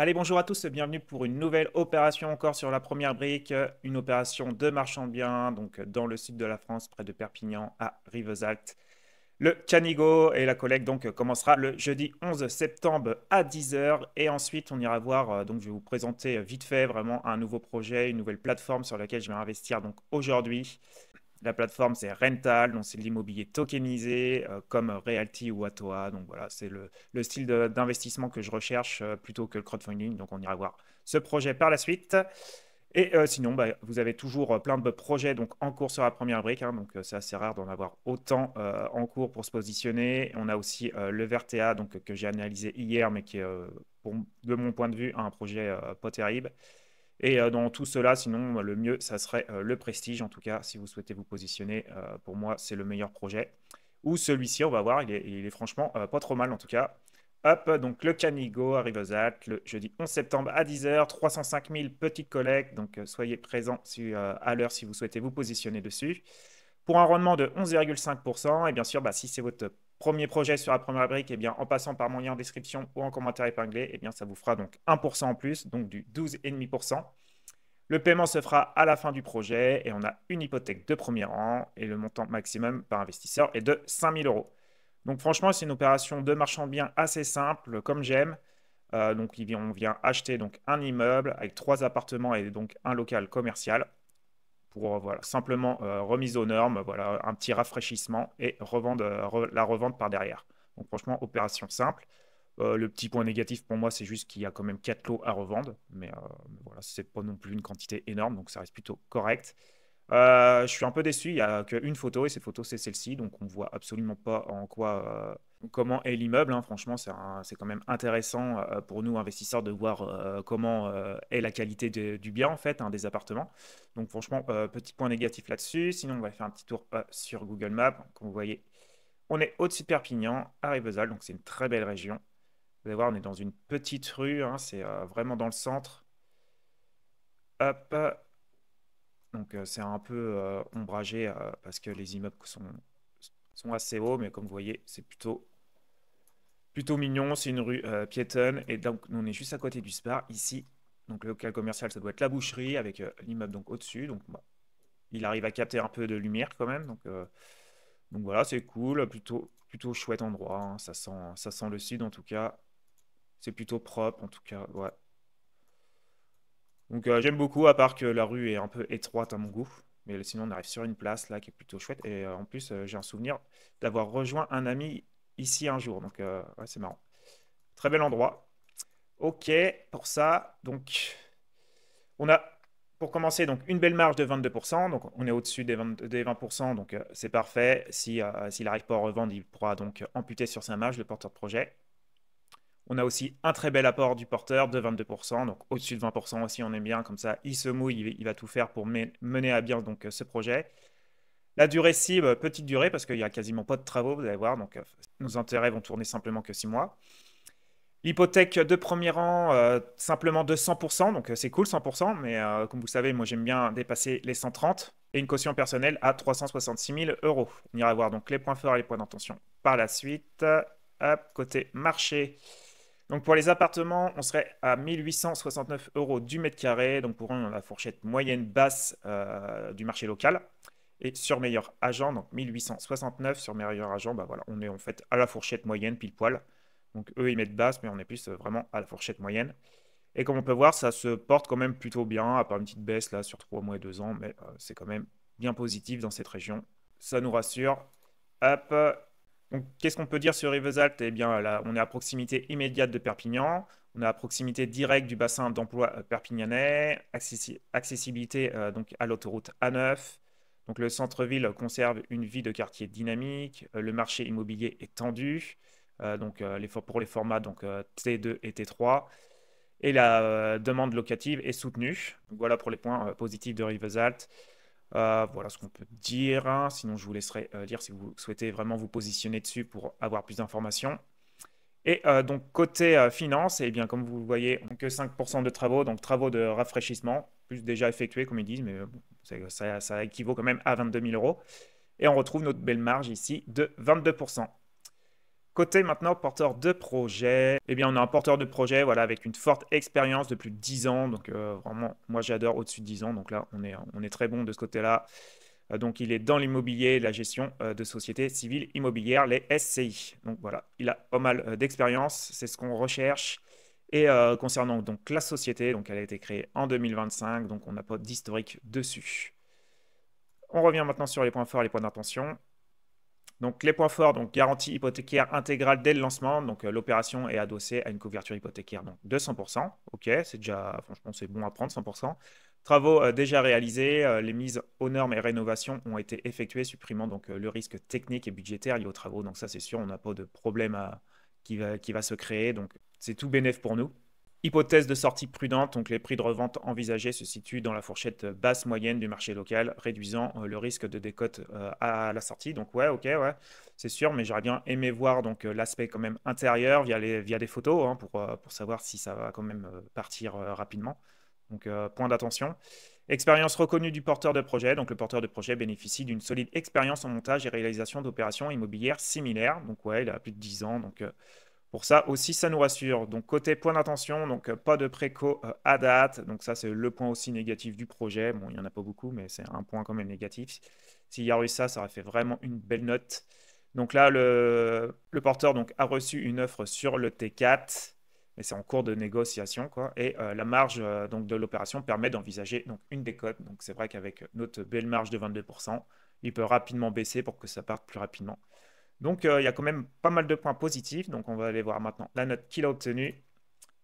Allez, bonjour à tous, bienvenue pour une nouvelle opération encore sur la première brique, une opération de marchand de biens, donc dans le sud de la France, près de Perpignan, à Rivesaltes. Le Canigo et la collecte donc commencera le jeudi 11 septembre à 10 heures et ensuite on ira voir, donc je vais vous présenter vite fait vraiment un nouveau projet, une nouvelle plateforme sur laquelle je vais investir donc aujourd'hui. La plateforme, c'est Rental, donc c'est de l'immobilier tokenisé, comme Realty ou Atoa. Donc voilà, c'est le style d'investissement que je recherche plutôt que le crowdfunding. Donc on ira voir ce projet par la suite. Et sinon, bah, vous avez toujours plein de projets donc, en cours sur la première brique. Hein, donc c'est assez rare d'en avoir autant en cours pour se positionner. On a aussi le Vertea donc, que j'ai analysé hier, mais qui est, de mon point de vue, un projet pas terrible. Et dans tout cela, sinon, le mieux, ça serait le prestige. En tout cas, si vous souhaitez vous positionner, pour moi, c'est le meilleur projet. Ou celui-ci, on va voir, il est franchement pas trop mal en tout cas. Hop, donc le Canigo arrive aux Alpes le jeudi 11 septembre à 10 heures, 305 000 petites collectes. Donc soyez présents à l'heure si vous souhaitez vous positionner dessus. Pour un rendement de 11,5%, et bien sûr, bah, si c'est votre premier projet sur la première brique, et bien, en passant par mon lien en description ou en commentaire épinglé, et bien, ça vous fera donc 1% en plus, donc du 12,5%. Le paiement se fera à la fin du projet et on a une hypothèque de premier rang et le montant maximum par investisseur est de 5 000 euros. Donc franchement, c'est une opération de marchand de biens assez simple, comme j'aime. Donc on vient acheter donc un immeuble avec 3 appartements et donc un local commercial pour voilà, simplement remise aux normes, voilà, un petit rafraîchissement et la revente par derrière. Donc franchement, opération simple. Le petit point négatif pour moi, c'est juste qu'il y a quand même 4 lots à revendre, mais voilà, c'est pas non plus une quantité énorme, donc ça reste plutôt correct. Je suis un peu déçu, il n'y a qu'une photo et cette photo c'est celle-ci, donc on voit absolument pas en quoi, comment est l'immeuble. Hein. Franchement, c'est quand même intéressant pour nous investisseurs de voir comment est la qualité du bien en fait, hein, des appartements. Donc franchement, petit point négatif là-dessus. Sinon, on va faire un petit tour sur Google Maps. Comme vous voyez, on est au-dessus de Perpignan, à Rivesaltes, donc c'est une très belle région. Vous allez voir, on est dans une petite rue, hein, c'est vraiment dans le centre. Hop, donc c'est un peu ombragé parce que les immeubles sont assez hauts, mais comme vous voyez, c'est plutôt mignon. C'est une rue piétonne et donc nous, on est juste à côté du Spar ici. Donc le local commercial, ça doit être la boucherie avec l'immeuble donc au-dessus. Donc bah, il arrive à capter un peu de lumière quand même. Donc voilà, c'est cool, plutôt chouette endroit. Hein. Ça sent le sud en tout cas. C'est plutôt propre en tout cas. Ouais. Donc j'aime beaucoup, à part que la rue est un peu étroite à mon goût. Mais sinon, on arrive sur une place là qui est plutôt chouette. Et en plus, j'ai un souvenir d'avoir rejoint un ami ici un jour. Donc ouais, c'est marrant. Très bel endroit. Ok, pour ça, donc on a pour commencer donc une belle marge de 22%. Donc on est au-dessus des 20%, donc c'est parfait. S'il n'arrive pas à revendre, il pourra donc amputer sur sa marge, le porteur de projet. On a aussi un très bel apport du porteur de 22%, donc au-dessus de 20% aussi, on aime bien, comme ça, il se mouille, il va tout faire pour mener à bien donc, ce projet. La durée cible, petite durée, parce qu'il n'y a quasiment pas de travaux, vous allez voir, donc nos intérêts vont tourner simplement que 6 mois. L'hypothèque de premier rang, simplement de 100%, donc c'est cool 100%, mais comme vous savez, moi j'aime bien dépasser les 130, et une caution personnelle à 366 000 euros. On ira voir donc les points forts et les points d'intention par la suite. Hop, côté marché. Donc pour les appartements, on serait à 1869 euros du mètre carré, donc pour la fourchette moyenne basse du marché local. Et sur meilleur agent, donc 1869 sur meilleur agent, bah voilà, on est en fait à la fourchette moyenne pile poil. Donc eux, ils mettent basse, mais on est plus vraiment à la fourchette moyenne. Et comme on peut voir, ça se porte quand même plutôt bien, à part une petite baisse là sur 3 mois et 2 ans, mais c'est quand même bien positif dans cette région. Ça nous rassure. Hop. Donc, qu'est-ce qu'on peut dire sur Rivesaltes? Eh bien, là, on est à proximité immédiate de Perpignan. On est à proximité directe du bassin d'emploi perpignanais. Accessibilité donc à l'autoroute A9. Donc, le centre-ville conserve une vie de quartier dynamique. Le marché immobilier est tendu. Donc, pour les formats donc, T2 et T3. Et la demande locative est soutenue. Donc, voilà pour les points positifs de Rivesaltes. Voilà ce qu'on peut dire. Hein. Sinon, je vous laisserai lire si vous souhaitez vraiment vous positionner dessus pour avoir plus d'informations. Et donc, côté finance, eh bien, comme vous le voyez, on n'a que 5% de travaux, donc travaux de rafraîchissement, plus déjà effectués, comme ils disent, mais bon, ça équivaut quand même à 22 000 euros. Et on retrouve notre belle marge ici de 22%. Côté maintenant porteur de projet, eh bien on a un porteur de projet voilà, avec une forte expérience de plus de 10 ans. Donc vraiment, moi j'adore au-dessus de 10 ans. Donc là, on est très bon de ce côté-là. Donc il est dans l'immobilier, la gestion de sociétés civiles immobilières, les SCI. Donc voilà, il a pas mal d'expérience, c'est ce qu'on recherche. Et concernant donc la société, donc elle a été créée en 2025, donc on n'a pas d'historique dessus. On revient maintenant sur les points forts et les points d'intention. Donc les points forts, donc garantie hypothécaire intégrale dès le lancement. Donc l'opération est adossée à une couverture hypothécaire donc de 100%. Ok, c'est déjà, franchement, c'est bon à prendre 100%. Travaux déjà réalisés, les mises aux normes et rénovations ont été effectuées, supprimant donc le risque technique et budgétaire lié aux travaux. Donc ça, c'est sûr, on n'a pas de problème qui va se créer. Donc c'est tout bénéf pour nous. Hypothèse de sortie prudente, donc les prix de revente envisagés se situent dans la fourchette basse moyenne du marché local, réduisant le risque de décote à la sortie. Donc ouais, ok, ouais, c'est sûr, mais j'aurais bien aimé voir donc l'aspect quand même intérieur via des photos hein, pour savoir si ça va quand même partir rapidement. Donc point d'attention. Expérience reconnue du porteur de projet. Donc le porteur de projet bénéficie d'une solide expérience en montage et réalisation d'opérations immobilières similaires. Donc ouais, il a plus de 10 ans, donc pour ça aussi, ça nous rassure. Donc, côté point d'attention, donc pas de préco à date. Donc, ça, c'est le point aussi négatif du projet. Bon, il n'y en a pas beaucoup, mais c'est un point quand même négatif. S'il y a eu ça, ça aurait fait vraiment une belle note. Donc là, le porteur donc, a reçu une offre sur le T4, mais c'est en cours de négociation, quoi. Et la marge donc, de l'opération permet d'envisager donc, une décote. Donc, c'est vrai qu'avec notre belle marge de 22%, il peut rapidement baisser pour que ça parte plus rapidement. Donc, il y a quand même pas mal de points positifs. Donc, on va aller voir maintenant la note qu'il a obtenue.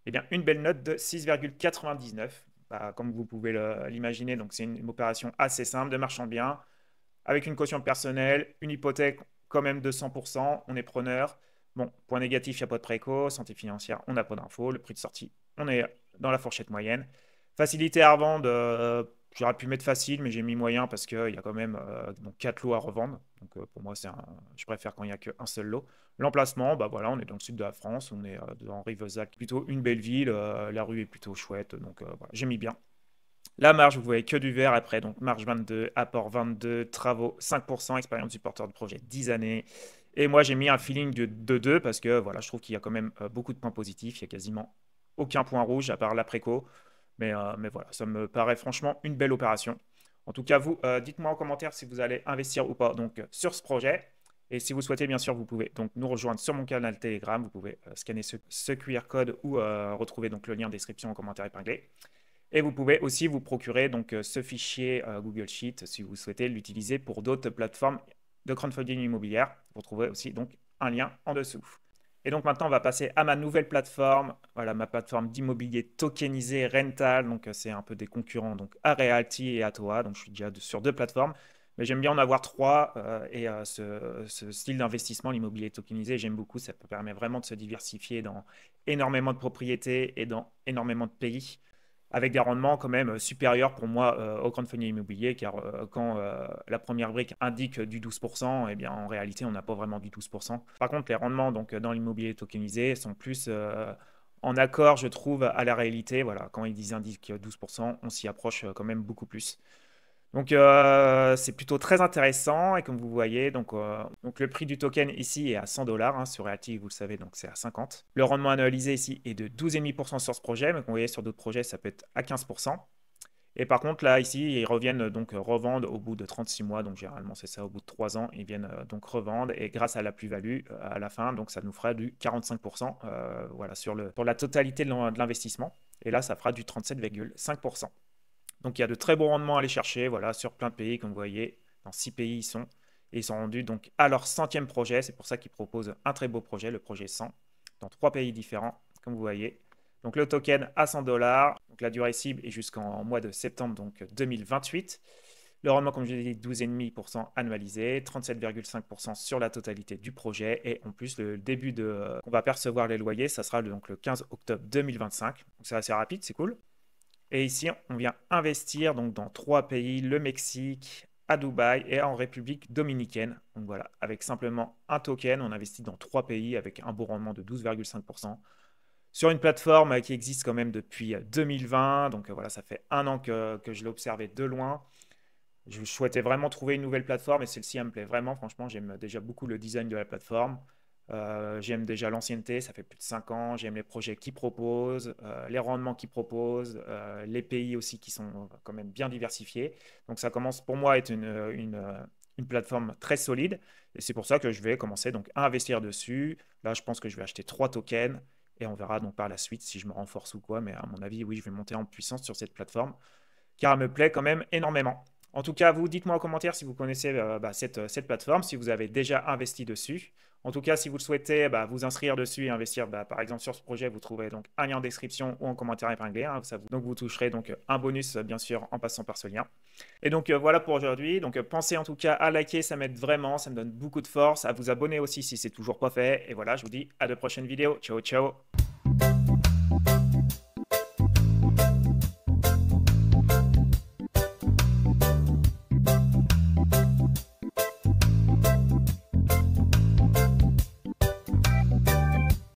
Eh bien, une belle note de 6,99. Bah, comme vous pouvez l'imaginer, donc c'est une opération assez simple de marchand bien, avec une caution personnelle, une hypothèque quand même de 100%. On est preneur. Bon, point négatif, il n'y a pas de préco. Santé financière, on n'a pas d'infos. Le prix de sortie, on est dans la fourchette moyenne. Facilité à revendre, j'aurais pu mettre facile, mais j'ai mis moyen parce qu'il y a quand même donc 4 lots à revendre. Donc pour moi, je préfère quand il n'y a qu'un seul lot. L'emplacement, bah voilà, on est dans le sud de la France, on est dans Rivesaltes, plutôt une belle ville, la rue est plutôt chouette, donc voilà, j'ai mis bien. La marge, vous voyez que du vert après, donc marge 22, apport 22, travaux 5%, expérience du porteur de projet 10 années. Et moi, j'ai mis un feeling de 2 parce que voilà, je trouve qu'il y a quand même beaucoup de points positifs. Il y a quasiment aucun point rouge à part l'après-co. Mais voilà, ça me paraît franchement une belle opération. En tout cas, vous, dites-moi en commentaire si vous allez investir ou pas donc, sur ce projet. Et si vous souhaitez, bien sûr, vous pouvez donc nous rejoindre sur mon canal Telegram. Vous pouvez scanner ce QR code ou retrouver donc, le lien en description en commentaire épinglé. Et vous pouvez aussi vous procurer donc, ce fichier Google Sheet si vous souhaitez l'utiliser pour d'autres plateformes de crowdfunding immobilière. Vous trouvez aussi donc un lien en dessous. Et donc maintenant, on va passer à ma nouvelle plateforme. Voilà, ma plateforme d'immobilier tokenisé Rental. Donc c'est un peu des concurrents donc à Realty et à Toa. Donc je suis déjà sur 2 plateformes. Mais j'aime bien en avoir 3 et ce style d'investissement, l'immobilier tokenisé, j'aime beaucoup. Ça permet vraiment de se diversifier dans énormément de propriétés et dans énormément de pays avec des rendements quand même supérieurs pour moi au crowdfunding immobilier, car quand la première brique indique du 12%, eh bien en réalité on n'a pas vraiment du 12%. Par contre, les rendements donc, dans l'immobilier tokenisé sont plus en accord, je trouve, à la réalité. Voilà, quand ils indiquent 12%, on s'y approche quand même beaucoup plus. Donc, c'est plutôt très intéressant. Et comme vous voyez, donc le prix du token ici est à 100 dollars. Hein, sur Reactive, vous le savez, donc c'est à 50. Le rendement annualisé ici est de 12,5% sur ce projet. Mais comme vous voyez, sur d'autres projets, ça peut être à 15%. Et par contre, là, ici, ils reviennent donc revendre au bout de 36 mois. Donc, généralement, c'est ça, au bout de 3 ans, ils viennent donc revendre. Et grâce à la plus-value à la fin, donc ça nous fera du 45% voilà, pour la totalité de l'investissement. Et là, ça fera du 37,5%. Donc il y a de très bons rendements à aller chercher, voilà, sur plein de pays, comme vous voyez. Dans 6 pays, ils sont. Et ils sont rendus donc à leur 100e projet. C'est pour ça qu'ils proposent un très beau projet, le projet 100, dans 3 pays différents, comme vous voyez. Donc le token à 100 dollars. Donc la durée cible est jusqu'en mois de septembre donc 2028. Le rendement, comme je l'ai dit, 12,5% annualisé, 37,5% sur la totalité du projet. Et en plus, le début qu'on va percevoir les loyers, ça sera donc le 15 octobre 2025. Donc c'est assez rapide, c'est cool. Et ici, on vient investir donc dans 3 pays, le Mexique, à Dubaï et en République dominicaine. Donc voilà, avec simplement un token, on investit dans 3 pays avec un beau rendement de 12,5% sur une plateforme qui existe quand même depuis 2020. Donc voilà, ça fait un an que je l'ai observé de loin. Je souhaitais vraiment trouver une nouvelle plateforme et celle-ci, elle me plaît vraiment. Franchement, j'aime déjà beaucoup le design de la plateforme. J'aime déjà l'ancienneté, ça fait plus de 5 ans. J'aime les projets qu'ils proposent, les rendements qu'ils proposent, les pays aussi qui sont quand même bien diversifiés. Donc ça commence pour moi à être une plateforme très solide. Et c'est pour ça que je vais commencer donc à investir dessus. Là, je pense que je vais acheter 3 tokens et on verra donc par la suite si je me renforce ou quoi. Mais à mon avis, oui, je vais monter en puissance sur cette plateforme car elle me plaît quand même énormément. En tout cas, vous dites-moi en commentaire si vous connaissez cette plateforme, si vous avez déjà investi dessus. En tout cas, si vous le souhaitez, vous inscrire dessus et investir, par exemple, sur ce projet, vous trouverez donc un lien en description ou en commentaire épinglé, hein, donc vous toucherez donc un bonus, bien sûr, en passant par ce lien. Et donc voilà pour aujourd'hui. Donc pensez en tout cas à liker, ça m'aide vraiment, ça me donne beaucoup de force. À vous abonner aussi si c'est toujours pas fait. Et voilà, je vous dis à de prochaines vidéos. Ciao, ciao.